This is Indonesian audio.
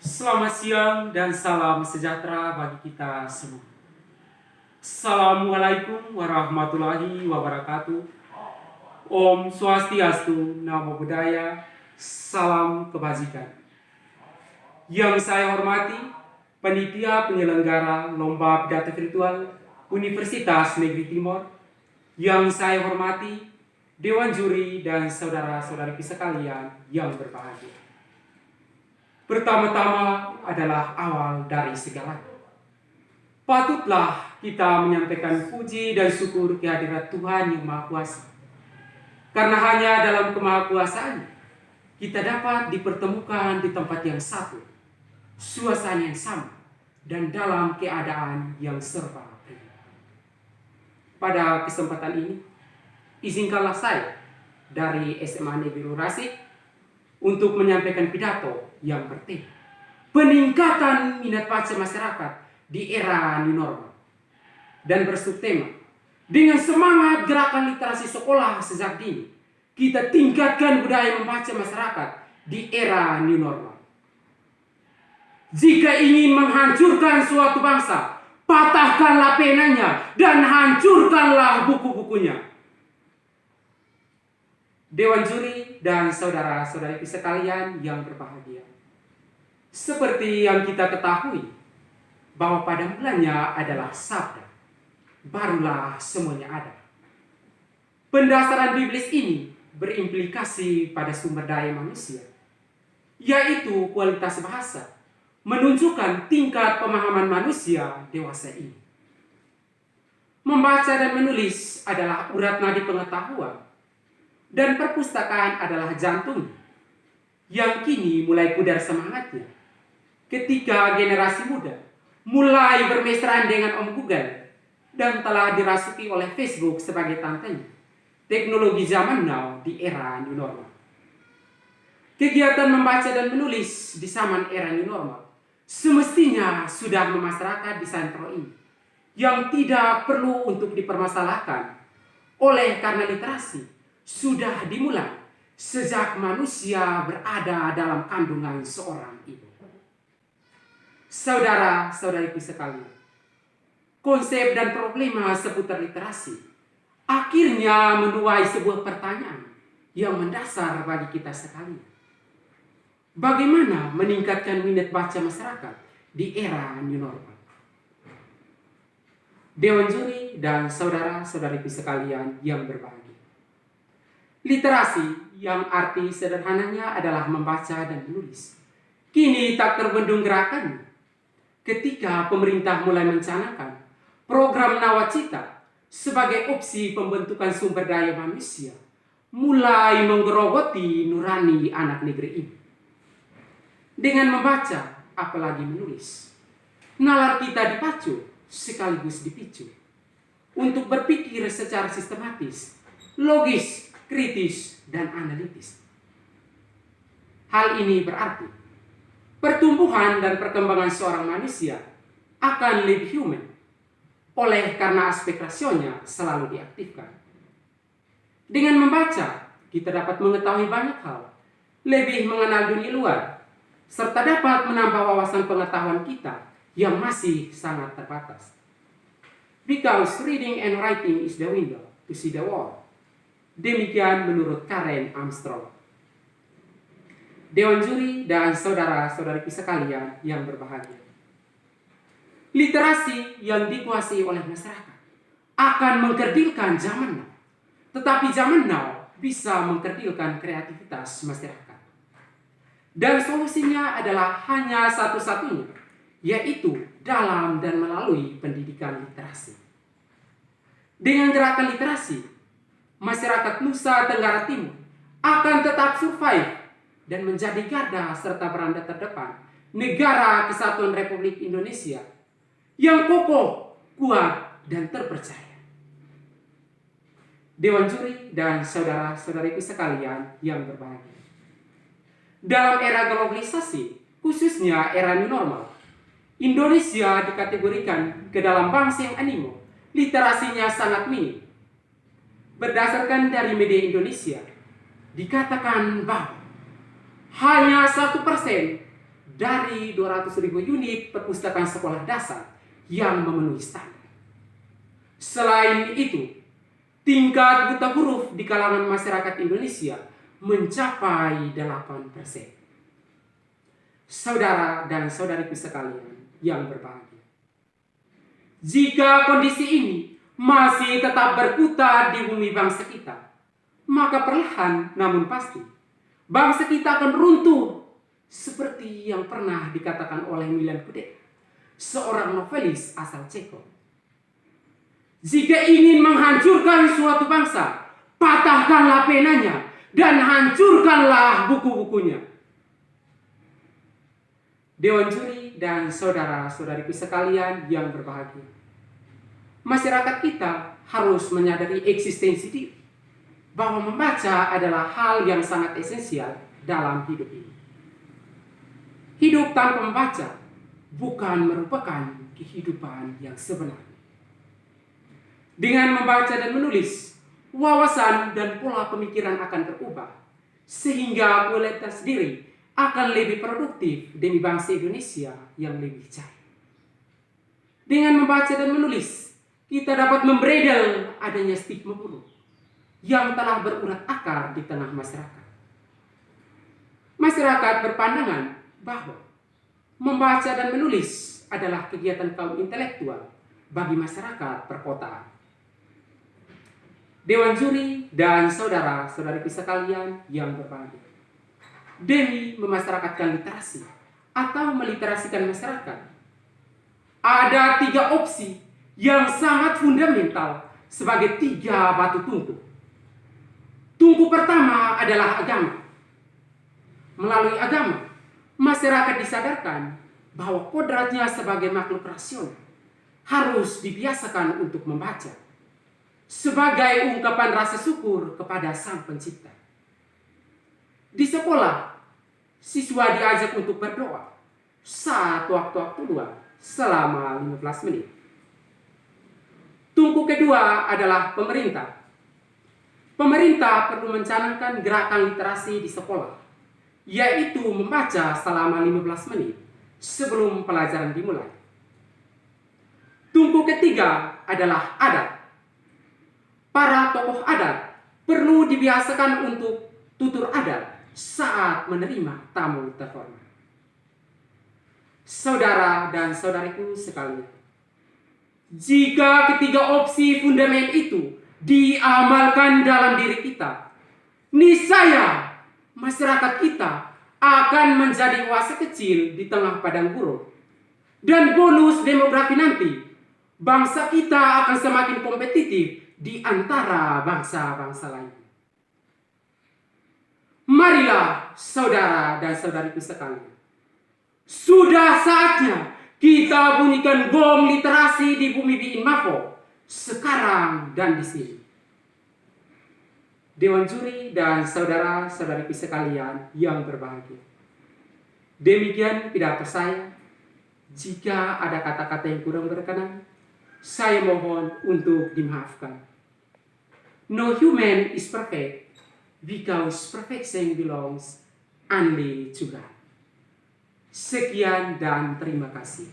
Selamat siang dan salam sejahtera bagi kita semua. Assalamualaikum warahmatullahi wabarakatuh. Om Swastiastu, Namo Buddhaya, salam kebajikan. Yang saya hormati, panitia penyelenggara Lomba Pidato Virtual Universitas Negeri Timor. Yang saya hormati, Dewan Juri dan saudara-saudari sekalian yang berbahagia. Pertama-tama adalah awal dari segalanya. Patutlah kita menyampaikan puji dan syukur kehadirat Tuhan yang Maha Kuasa. Karena hanya dalam kemahakuasaan kita dapat dipertemukan di tempat yang satu, suasana yang sama, dan dalam keadaan yang serba berbeda. Pada kesempatan ini, izinkanlah saya dari SMA Negeri Rurasi untuk menyampaikan pidato yang bertema peningkatan minat baca masyarakat di era new normal dan bersubtema dengan semangat gerakan literasi sekolah sejak dini kita tingkatkan budaya membaca masyarakat di era new normal. Jika ingin menghancurkan suatu bangsa, patahkanlah penanya dan hancurkanlah buku-bukunya. Dewan Juri dan saudara-saudari sekalian yang berbahagia. Seperti yang kita ketahui, bahwa pada mulanya adalah sabda, barulah semuanya ada. Pendasaran biblis ini berimplikasi pada sumber daya manusia, yaitu kualitas bahasa, menunjukkan tingkat pemahaman manusia dewasa ini. Membaca dan menulis adalah urat nadi pengetahuan, dan perpustakaan adalah jantung yang kini mulai pudar semangatnya ketika generasi muda mulai bermesraan dengan Om Google dan telah dirasuki oleh Facebook sebagai tantenya teknologi zaman now di era new normal. Kegiatan membaca dan menulis di zaman era new normal semestinya sudah memasyarakat di santro ini yang tidak perlu untuk dipermasalahkan oleh karena literasi sudah dimulai sejak manusia berada dalam kandungan seorang ibu. Saudara-saudariku sekalian, konsep dan problema seputar literasi akhirnya menuai sebuah pertanyaan yang mendasar bagi kita sekalian. Bagaimana meningkatkan minat baca masyarakat di era new normal? Dewan Juri dan saudara-saudariku sekalian yang berbahagia. Literasi yang arti sederhananya adalah membaca dan menulis kini tak terbendung gerakannya ketika pemerintah mulai mencanangkan program Nawacita sebagai opsi pembentukan sumber daya manusia mulai menggerogoti nurani anak negeri ini. Dengan membaca, apalagi menulis, nalar kita dipacu sekaligus dipicu untuk berpikir secara sistematis, logis, kritis, dan analitis. Hal ini berarti pertumbuhan dan perkembangan seorang manusia akan lebih human oleh karena aspek rasionya selalu diaktifkan. Dengan membaca, kita dapat mengetahui banyak hal, lebih mengenal dunia luar, serta dapat menambah wawasan pengetahuan kita yang masih sangat terbatas. Because reading and writing is the window to see the world. Demikian menurut Karen Armstrong. Dewan Juri dan saudara-saudari sekalian yang berbahagia. Literasi yang dikuasai oleh masyarakat akan mengkerdilkan zaman now. Tetapi zaman now bisa mengkerdilkan kreativitas masyarakat. Dan solusinya adalah hanya satu-satunya, yaitu dalam dan melalui pendidikan literasi. Dengan gerakan literasi, masyarakat Nusa Tenggara Timur akan tetap survive dan menjadi garda serta beranda terdepan negara Kesatuan Republik Indonesia yang kokoh, kuat, dan terpercaya. Dewan Juri dan saudara-saudariku sekalian yang berbahagia. Dalam era globalisasi, khususnya era new normal, Indonesia dikategorikan ke dalam bangsa yang animo, literasinya sangat minim. Berdasarkan dari media Indonesia, dikatakan bahwa hanya 1% dari 200.000 unit perpustakaan sekolah dasar yang memenuhi standar. Selain itu, tingkat buta huruf di kalangan masyarakat Indonesia mencapai 8%. Saudara dan saudariku sekalian yang berbahagia, jika kondisi ini masih tetap berkutat di bumi bangsa kita, maka perlahan namun pasti bangsa kita akan runtuh seperti yang pernah dikatakan oleh Milan Kundera, seorang novelis asal Ceko. Jika ingin menghancurkan suatu bangsa, patahkanlah penanya dan hancurkanlah buku-bukunya. Dewan juri dan saudara-saudariku sekalian yang berbahagia, masyarakat kita harus menyadari eksistensi diri, bahwa membaca adalah hal yang sangat esensial dalam hidup ini. Hidup tanpa membaca bukan merupakan kehidupan yang sebenarnya. Dengan membaca dan menulis, wawasan dan pola pemikiran akan terubah, sehingga kualitas diri akan lebih produktif demi bangsa Indonesia yang lebih jaya. Dengan membaca dan menulis, kita dapat membredel adanya stigma buruk yang telah berurat akar di tengah masyarakat. Masyarakat berpandangan bahwa membaca dan menulis adalah kegiatan kaum intelektual bagi masyarakat perkotaan. Dewan juri dan saudara-saudariku sekalian yang berbahagia, demi memasyarakatkan literasi atau meliterasikan masyarakat, ada 3 opsi yang sangat fundamental sebagai 3 batu tungku. Tungku pertama adalah agama. Melalui agama, masyarakat disadarkan bahwa kodratnya sebagai makhluk rasional harus dibiasakan untuk membaca sebagai ungkapan rasa syukur kepada Sang Pencipta. Di sekolah, siswa diajak untuk berdoa saat waktu-waktu luang selama 15 menit. Tungku kedua adalah pemerintah. Pemerintah perlu mencanangkan gerakan literasi di sekolah, yaitu membaca selama 15 menit sebelum pelajaran dimulai. Tungku ketiga adalah adat. Para tokoh adat perlu dibiasakan untuk tutur adat saat menerima tamu terhormat. Saudara dan saudariku sekalian, jika ketiga opsi fundament itu diamalkan dalam diri kita, niscaya masyarakat kita akan menjadi oase kecil di tengah padang gurun. Dan bonus demografi nanti, bangsa kita akan semakin kompetitif di antara bangsa-bangsa lain. Marilah saudara dan saudariku sekalian, sudah saatnya kita bunyikan gong literasi di bumi Biin Mafo sekarang dan di sini. Dewan juri dan saudara-saudariku sekalian yang berbahagia, demikian pidato saya. Jika ada kata-kata yang kurang berkenan, saya mohon untuk dimaafkan. No human is perfect because perfection belongs only to God. Sekian dan terima kasih.